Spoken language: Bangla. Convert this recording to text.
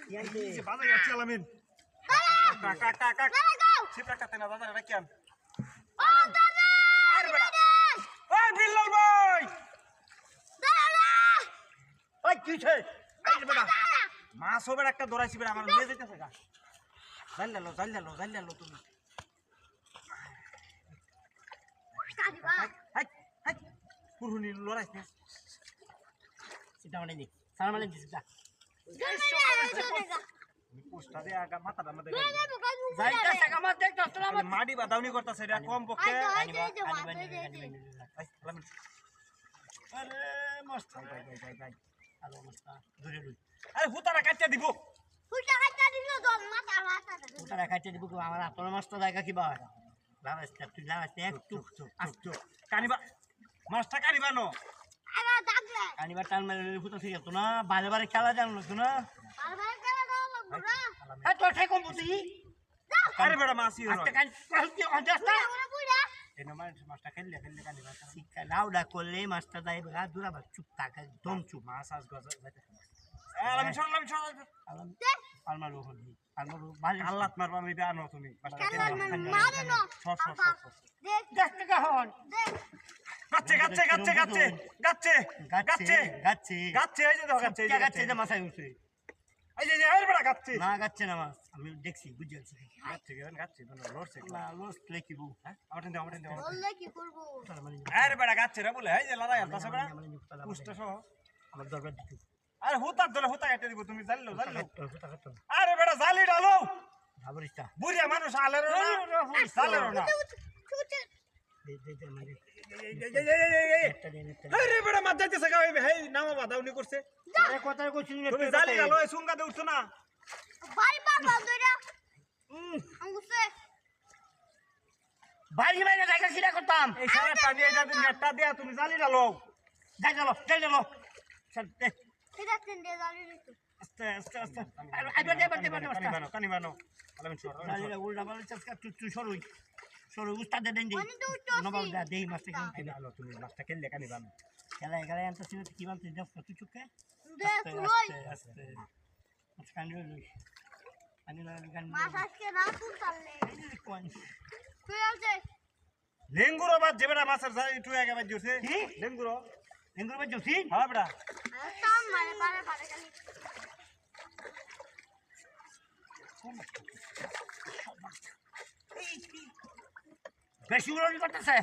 বাজারে যাচ্ছি আলামিন কাকা কাকা ছিপ রাখতে না দাদা এটা কেন আরে বেটা ওই বিল্লাল ভাই ওই কি ছে এই বেটা মাছ হবে একটা দৌড়াইছি বেটা আমার নিয়ে যাইতেছে গা জানলালো তুমি হাই হাই পুরুনি লড়াইছ না সেটা মানে নি সালাম আলাইকুম সিটা পোস্টা দে আগা মাথাটা মধ্যে যাইতা সাকামা দেখ দস্তলা মাটি বাদাউনি করতেছে এটা কম পক্ষে আরে মস্ত ভাই আলো মস্ত ধরে লই আরে হুতারা কাটতে দিব ওটা রাখাইতে দিব আমার আপনার মস্ত জায়গা কি বা লাগাইতে তুই লাগাইতে একটু একটু কানিবা মাছটা কানিবা নো কানিবার টান মেরে ফুটা ঠিক আছে না বারে বারে খেলা জানো না হ্যাঁ তোর ঠাই কম বুঝি আরে বেটা মাছি আজকে কাল কি অজাস্তা এই না মাছটা খেললে কানিবা শিক্ষা লাউডা করলে মাছটা দাই গা দূরা বা চুপ থাক একদম চুপ মাছ আজ গজ যাইতে আলামিন সর পালমারু হলি পালমারু ভালো আল্লাহ মারবা আমি আনো তুমি মাছটা সর দেখ টাকা হন গাচ্ছে এই যে দাও গাচ্ছে যে মাথায় উঠে এই যে আরে বেটা গাচ্ছে না গাচ্ছে না মাছ আমি দেখছি বুঝেছি গাচ্ছে লড়ছে না লস লেখিবু হ্যাঁ আমারটা দাও বললে কি করব আরে বেটা গাচ্ছে রে বলে এই যে লড়াই আলতাছে বেটা পুষ্টা সহ আমার দরকার দিতে আরে হুতার ধরে হুতা কেটে দিব তুমি জানলো আরে বেটা জালি ডালো ভাবরিস্তা বুড়িয়া মানুষ আলেরো না জালেরো না আরে বেটা মাছ যাইতেছে গা এই নামা বাদাউনি করছে আরে কথাই কইছিস তুমি জালি ডালো এই সুঙ্গাতে উঠছো না বাড়ি পারবা দইরা আঙ্গুসে বাড়ি বাইরে জায়গা কিরা করতাম এই সারা পানি এটা নেটটা দিয়া তুমি জালি ডালো যাই চলো চল ঠিক আছে দে জানি নিতে আস্তে আইবা কানিবানো আলামিন সর জালিরা উল্টা বালে চাকা তুই সরু উস্তাদে দেন দি নবাব দা দেই মাস্তে কাম এই আলো তুমি মাছটা খেললে কানিবানো খেলা এগারে আনতে ছিল কি বান তুই দেখ তুই চুকে দে তুই আস্তে কান লই আমি না গান মাছ আজকে না তুলতালে কোন তুই আলছে লেঙ্গুরো বাদ যেবেটা মাছের একটু আগে বাদ দিছে কি লেঙ্গুরো এঙ্গুর বাজু সি হ্যাঁ বেটা তাম মারে পারে খালি বেশি উড়নি করতেছে